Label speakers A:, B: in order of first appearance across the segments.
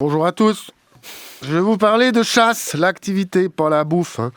A: Bonjour à tous. Je vais vous parler de chasse, l'activité, pas la bouffe. De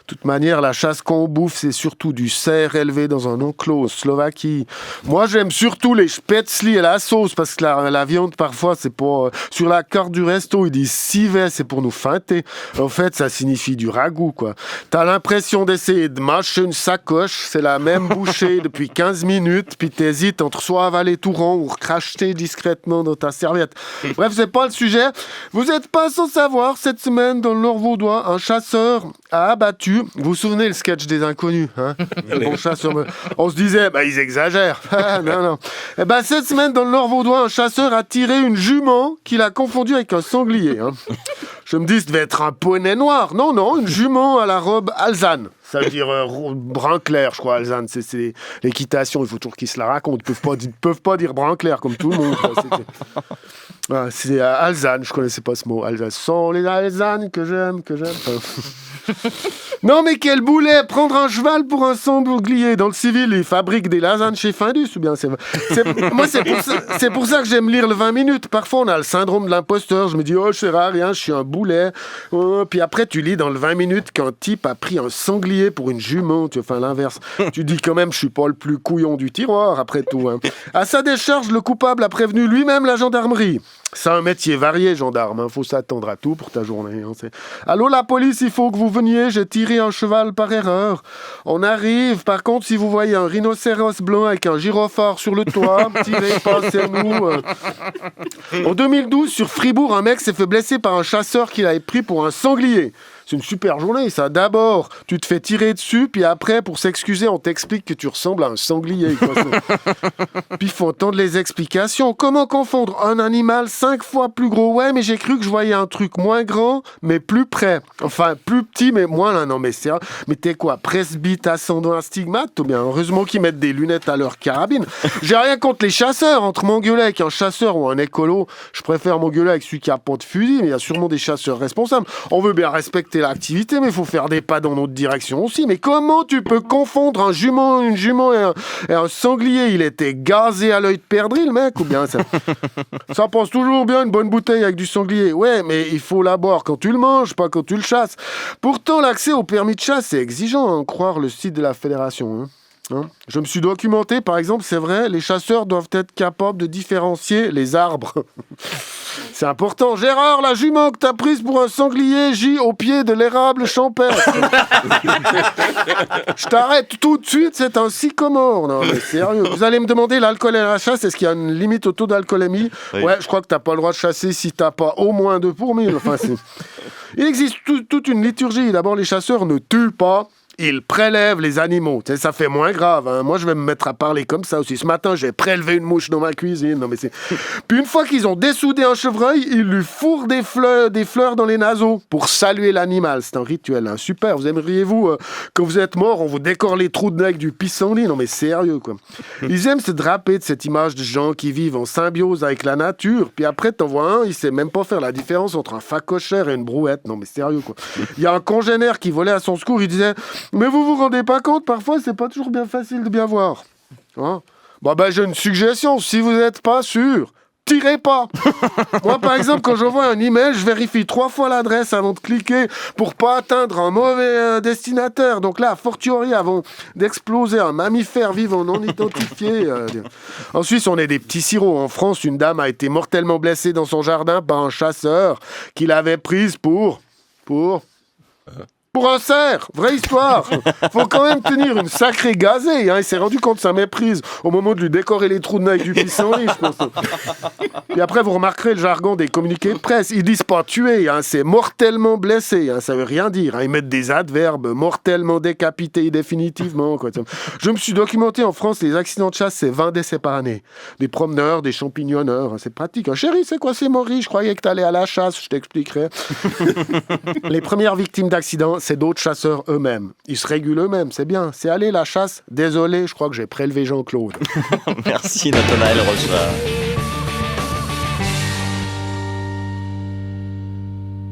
A: toute manière, la chasse qu'on bouffe, c'est surtout du cerf élevé dans un enclos en Slovaquie. Moi, j'aime surtout les spätzli et la sauce, parce que la viande, parfois, c'est pas... sur la carte du resto, ils disent civet, c'est pour nous feinter. En fait, ça signifie du ragoût, quoi. T'as l'impression d'essayer de mâcher une sacoche, c'est la même bouchée depuis 15 minutes, puis t'hésites entre soit avaler tout rond ou cracher discrètement dans ta serviette. Bref, c'est pas le sujet. Vous êtes pas sans savoir, cette semaine, dans le Nord vaudois, un chasseur a abattu... Vous vous souvenez le sketch des inconnus, Le bon chasseur... On se disait, ils exagèrent. Non. Cette semaine, dans le Nord vaudois, un chasseur a tiré une jument qu'il a confondue avec un sanglier. Je me dis, ça devait être un poney noir. Non, une jument à la robe alezane. Ça veut dire brun clair, je crois, alezane. C'est l'équitation, il faut toujours qu'ils se la racontent. Ils peuvent pas dire brun clair comme tout le monde. C'est alezane, je connaissais pas ce mot. Alezane. Ce sont les alezane que j'aime. Non mais quel boulet! Prendre un cheval pour un sanglier. Dans le civil, ils fabriquent des lasagnes chez Findus ou bien Moi, c'est pour ça que j'aime lire le 20 minutes. Parfois, on a le syndrome de l'imposteur. Je me dis, je sais rien, je suis un boulet. Puis après, tu lis dans le 20 minutes qu'un type a pris un sanglier pour une jument. Enfin, l'inverse. Tu dis quand même, je suis pas le plus couillon du tiroir, après tout. À sa décharge, le coupable a prévenu lui-même la gendarmerie. C'est un métier varié, gendarme. Faut s'attendre à tout pour ta journée. Allô, la police, il faut que vous veniez. J'ai tiré un cheval par erreur. On arrive. Par contre, si vous voyez un rhinocéros blanc avec un gyrophare sur le toit, tirez pas, c'est nous. En 2012, sur Fribourg, un mec s'est fait blesser par un chasseur qu'il avait pris pour un sanglier. C'est une super journée, ça. D'abord, tu te fais tirer dessus, puis après, pour s'excuser, on t'explique que tu ressembles à un sanglier. Puis il faut entendre les explications. Comment confondre un animal 5 fois plus gros? Ouais, mais j'ai cru que je voyais un truc moins mais plus près. Enfin, plus petit, mais moins là. Non, mais c'est... Mais t'es quoi, presbyte ascendant astigmate? Ou bien, heureusement qu'ils mettent des lunettes à leur carabine. J'ai rien contre les chasseurs. Entre m'engueuler avec un chasseur ou un écolo, je préfère m'engueuler avec celui qui a pas de fusil, mais il y a sûrement des chasseurs responsables. On veut bien respecter l'activité, mais il faut faire des pas dans notre direction aussi. Mais comment tu peux confondre une jument et un sanglier? Il était gazé à l'œil de perdrix, le mec, ou bien ça passe toujours bien une bonne bouteille avec du sanglier. Ouais, mais il faut la boire quand tu le manges, pas quand tu le chasses. Pourtant, l'accès au permis de chasse, c'est exigeant, croire le site de la fédération. Je me suis documenté, par exemple, c'est vrai, les chasseurs doivent être capables de différencier les arbres. C'est important. Gérard, la jument que t'as prise pour un sanglier gît au pied de l'érable champêtre. Je t'arrête tout de suite, c'est un sycomore. Non, mais sérieux. Vous allez me demander, l'alcool et la chasse, est-ce qu'il y a une limite au taux d'alcoolémie? Oui. Ouais, je crois que t'as pas le droit de chasser si t'as pas au moins 2 pour 1000. Enfin, il existe toute une liturgie. D'abord, les chasseurs ne tuent pas. Ils prélèvent les animaux. Tu sais, ça fait moins grave. Moi, je vais me mettre à parler comme ça aussi. Ce matin, j'ai prélevé une mouche dans ma cuisine. Non, mais c'est... Puis une fois qu'ils ont dessoudé un chevreuil, ils lui fourrent des fleurs dans les naseaux pour saluer l'animal. C'est un rituel. Super. Vous aimeriez-vous, quand vous êtes mort, on vous décore les trous de nez avec du pissenlit? Non, mais sérieux, quoi. Ils aiment se draper de cette image de gens qui vivent en symbiose avec la nature. Puis après, t'en vois un, il sait même pas faire la différence entre un facochère et une brouette. Non, mais sérieux, quoi. Il y a un congénère qui volait à son secours. Il disait... Mais vous rendez pas compte, parfois, c'est pas toujours bien facile de bien voir. J'ai une suggestion. Si vous n'êtes pas sûr, tirez pas. Moi, par exemple, quand j'envoie un email, je vérifie 3 fois l'adresse avant de cliquer pour pas atteindre un mauvais destinataire. Donc là, a fortiori, avant d'exploser un mammifère vivant non identifié. En Suisse, on est des petits sirops. En France, une dame a été mortellement blessée dans son jardin par un chasseur qui l'avait prise pour un cerf, vraie histoire. Faut quand même tenir une sacrée gazée. Il s'est rendu compte de sa méprise au moment de lui décorer les trous de nez avec du pissenlit, je pense. Puis après, vous remarquerez le jargon des communiqués de presse. Ils disent pas tuer, c'est mortellement blessé. Ça veut rien dire. Ils mettent des adverbes, mortellement décapité définitivement. Quoi. Je me suis documenté en France, les accidents de chasse, c'est 20 décès par année. Des promeneurs, des champignonneurs, c'est pratique. Chérie, c'est quoi ces morilles? Je croyais que t'allais à la chasse, je t'expliquerai. Les premières victimes d'accidents, c'est d'autres chasseurs eux-mêmes. Ils se régulent eux-mêmes, c'est bien. C'est aller la chasse. Désolé, je crois que j'ai prélevé Jean-Claude.
B: Merci Nathanaël Rochefort.